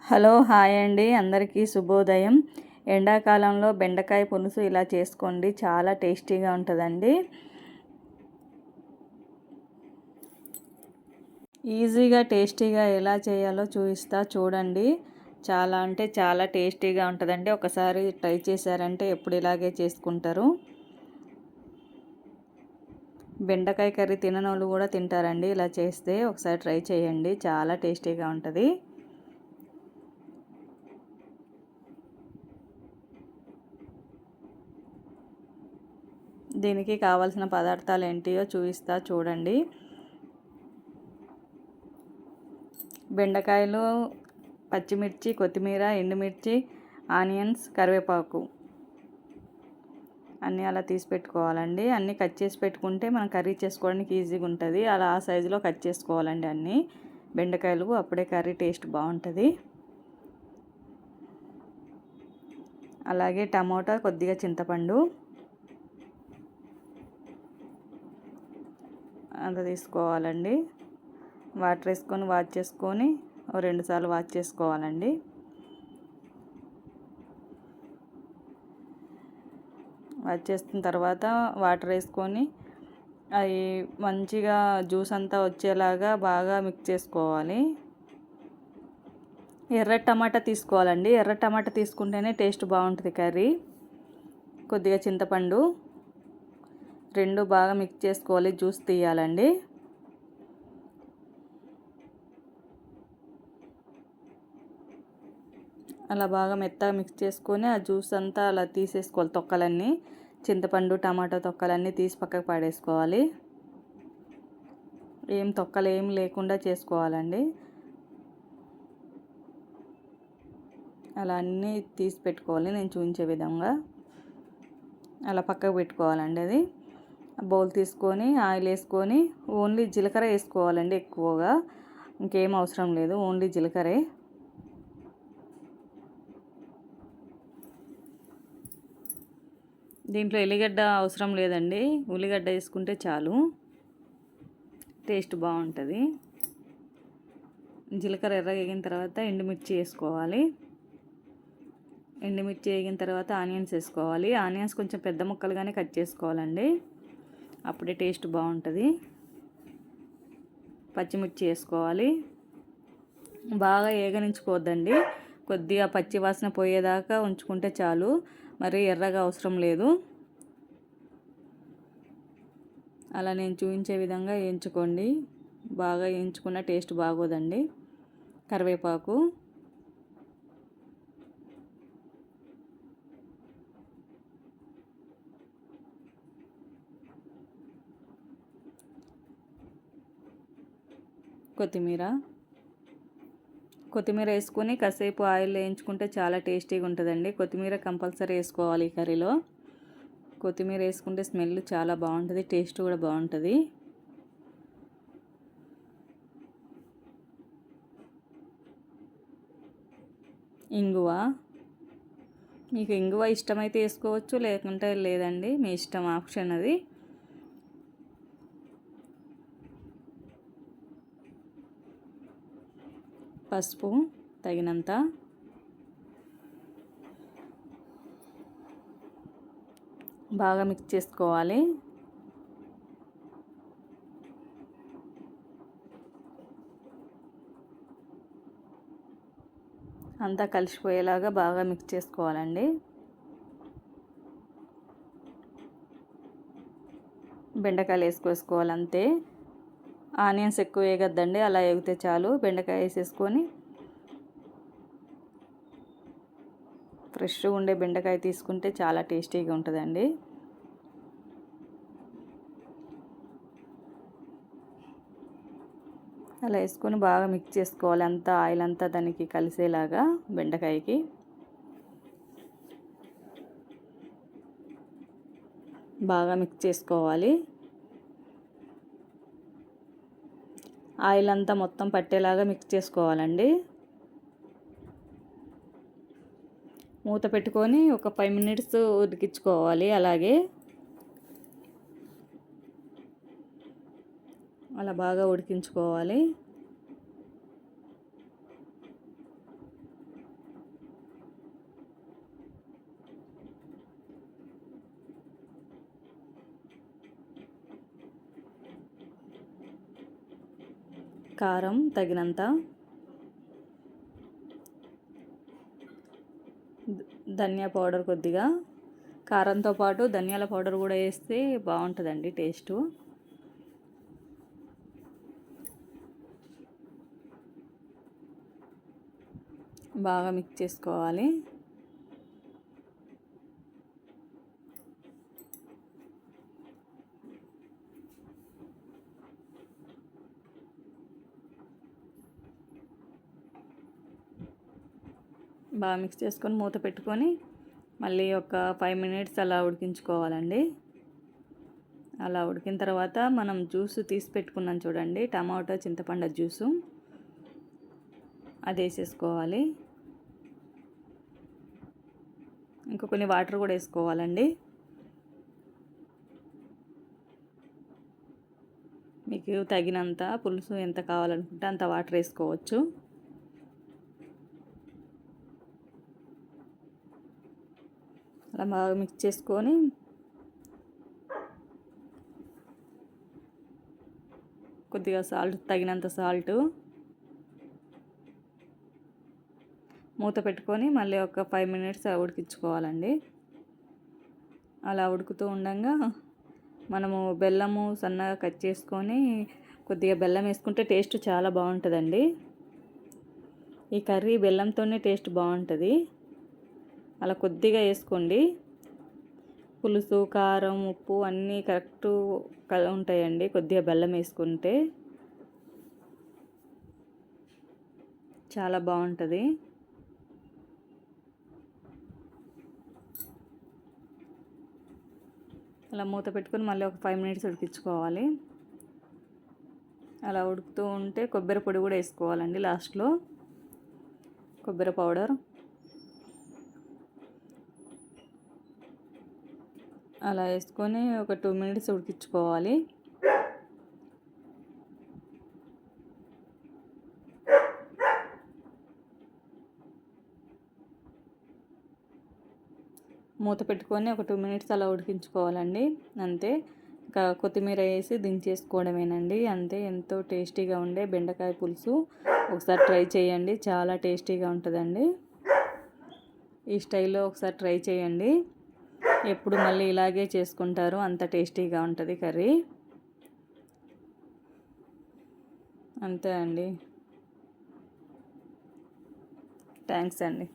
Hello hi అండి, అందరికీ శుభోదయం. ఎండాకాలంలో బెండకాయ పులుసు ఇలా చేసుకోండి, చాలా టేస్టీగా ఉంటుందండి. ఈజీగా టేస్టీగా ఎలా చేయాలో చూపిస్తా చూడండి. చాలా అంటే చాలా టేస్టీగా ఉంటుందండి. ఒకసారి ట్రై చేశారంటే ఎప్పుడు ఇలాగే చేసుకుంటారు. బెండకాయ కర్రీ తినని వాళ్ళు కూడా తింటారండి ఇలా చేస్తే. ఒకసారి ట్రై చేయండి, చాలా టేస్టీగా ఉంటుంది. దీనికి కావాల్సిన పదార్థాలు ఏంటియో చూపిస్తా చూడండి. బెండకాయలు, పచ్చిమిర్చి, కొత్తిమీర, ఎండుమిర్చి, ఆనియన్స్, కరివేపాకు అన్నీ అలా తీసి పెట్టుకోవాలండి. అన్నీ కట్ చేసి పెట్టుకుంటే మనం కర్రీ చేసుకోవడానికి ఈజీగా ఉంటుంది. అలా ఆ సైజులో కట్ చేసుకోవాలండి అన్నీ బెండకాయలు, అప్పుడే కర్రీ టేస్ట్ బాగుంటుంది. అలాగే టమోటా, కొద్దిగా చింతపండు అంత తీసుకోవాలండి. వాటర్ వేసుకొని వాష్ చేసుకొని 2 సార్లు వాష్ చేసుకోవాలండి. వాష్ చేసిన తర్వాత వాటర్ వేసుకొని అవి మంచిగా జ్యూస్ అంతా వచ్చేలాగా బాగా మిక్స్ చేసుకోవాలి. ఎర్ర టమాటా తీసుకోవాలండి. ఎర్ర టమాటా తీసుకుంటేనే టేస్ట్ బాగుంటుంది కర్రీ. కొద్దిగా చింతపండు 2 బాగా మిక్స్ చేసుకోవాలి, జ్యూస్ తీయాలండి. అలా బాగా మెత్తగా మిక్స్ చేసుకొని ఆ జ్యూస్ అంతా అలా తీసేసుకోవాలి. తొక్కలన్నీ, చింతపండు టమాటా తొక్కలన్నీ తీసి పక్కకు పడేసుకోవాలి. తొక్కలు ఏం లేకుండా చేసుకోవాలండి. అలా అన్నీ తీసి పెట్టుకోవాలి, నేను చూపించే విధంగా అలా పక్కకు పెట్టుకోవాలండి. అది బౌల్ తీసుకొని ఆయిల్ వేసుకొని ఓన్లీ జీలకర్ర వేసుకోవాలండి. ఎక్కువగా ఇంకేం అవసరం లేదు, ఓన్లీ జీలకర్రే. దీంట్లో ఎల్లిగడ్డ అవసరం లేదండి, ఉల్లిగడ్డ వేసుకుంటే చాలు, టేస్ట్ బాగుంటుంది. జీలకర్ర ఎర్రగా వేగిన తర్వాత ఎండుమిర్చి వేసుకోవాలి. ఎండుమిర్చి వేగిన తర్వాత ఆనియన్స్ వేసుకోవాలి. ఆనియన్స్ కొంచెం పెద్ద ముక్కలుగానే కట్ చేసుకోవాలండి, అప్పుడే టేస్ట్ బాగుంటుంది. పచ్చిమిర్చి వేసుకోవాలి. బాగా ఏగనించుకోవద్దండి, కొద్దిగా పచ్చి వాసన పోయేదాకా ఉంచుకుంటే చాలు, మరి ఎర్రగా అవసరం లేదు. అలా నేను చూపించే విధంగా వేయించుకోండి, బాగా వేయించుకున్న టేస్ట్ బాగోదండి. కరివేపాకు, కొత్తిమీర వేసుకొని కాసేపు ఆయిల్ వేయించుకుంటే చాలా టేస్టీగా ఉంటుందండి. కొత్తిమీర కంపల్సరీ వేసుకోవాలి ఈ కర్రీలో. కొత్తిమీర వేసుకుంటే స్మెల్ చాలా బాగుంటుంది, టేస్ట్ కూడా బాగుంటుంది. ఇంగువ, మీకు ఇంగువ ఇష్టమైతే వేసుకోవచ్చు, లేకుంటే లేదండి, మీ ఇష్టం, ఆప్షన్ అది. పసుపు తగినంత, బాగా మిక్స్ చేసుకోవాలి. అంతా కలిసిపోయేలాగా బాగా మిక్స్ చేసుకోవాలండి. బెండకాయలు వేసుకోవాలి అంతే. ఆనియన్స్ ఎక్కువ వేయగద్దండి, అలా వేగితే చాలు. బెండకాయ వేసేసుకొని ఫ్రెష్గా ఉండే బెండకాయ తీసుకుంటే చాలా టేస్టీగా ఉంటుందండి. అలా వేసుకొని బాగా మిక్స్ చేసుకోవాలి, అంతా ఆయిల్ అంతా దానికి కలిసేలాగా బెండకాయకి. బాగా మిక్స్ చేసుకోవాలి. ఆయిల్ అంతా మొత్తం పట్టేలాగా మిక్స్ చేసుకోవాలండి. మూత పెట్టుకొని ఒక 5 మినిట్స్ ఉడికించుకోవాలి. అలాగే అలా బాగా ఉడికించుకోవాలి. కారం తగినంత, ధనియా పౌడర్ కొద్దిగా, కారంతో పాటు ధనియాల పౌడర్ కూడా వేస్తే బాగుంటుందండి టేస్టు. బాగా మిక్స్ చేసుకోవాలి. బాగా మిక్స్ చేసుకొని మూత పెట్టుకొని మళ్ళీ ఒక 5 మినిట్స్ అలా ఉడికించుకోవాలండి. అలా ఉడికిన తర్వాత మనం జ్యూస్ తీసి పెట్టుకున్నాం చూడండి, టమాటో చింతపండు జ్యూసు, అది వేసేసుకోవాలి. ఇంకా కొన్ని వాటర్ కూడా వేసుకోవాలండి. మీకు తగినంత పులుసు ఎంత కావాలనుకుంటే అంత వాటర్ వేసుకోవచ్చు. అలా బాగా మిక్స్ చేసుకొని కొద్దిగా సాల్ట్, తగినంత సాల్ట్, మూత పెట్టుకొని మళ్ళీ ఒక 5 మినిట్స్ ఉడికించుకోవాలండి. అలా ఉడుకుతూ ఉండగా మనము బెల్లము సన్నగా కట్ చేసుకొని కొద్దిగా బెల్లం వేసుకుంటే టేస్ట్ చాలా బాగుంటుందండి. ఈ కర్రీ బెల్లంతోనే టేస్ట్ బాగుంటుంది. అలా కొద్దిగా వేసుకోండి. పులుసు, కారం, ఉప్పు అన్నీ కరెక్ట్ ఉంటాయండి కొద్దిగా బెల్లం వేసుకుంటే. చాలా బాగుంటుంది. అలా మూత పెట్టుకొని మళ్ళీ ఒక 5 మినిట్స్ ఉడికించుకోవాలి. అలా ఉడుకుతూ ఉంటే కొబ్బరి పొడి కూడా వేసుకోవాలండి లాస్ట్లో, కొబ్బరి పౌడర్. అలా వేసుకొని ఒక 2 మినిట్స్ ఉడికించుకోవాలి. మూత పెట్టుకొని ఒక 2 మినిట్స్ అలా ఉడికించుకోవాలండి. అంతే, ఇంకా కొత్తిమీర వేసి దించేసుకోవడమేనండి. అంతే, ఎంతో టేస్టీగా ఉండే బెండకాయ పులుసు. ఒకసారి ట్రై చేయండి, చాలా టేస్టీగా ఉంటుందండి. ఈ స్టైల్లో ఒకసారి ట్రై చేయండి. ఎప్పుడు మళ్ళీ ఇలాగే చేసుకుంటారు, అంత టేస్టీగా ఉంటుంది కర్రీ. అంతే అండి. థ్యాంక్స్ అండి.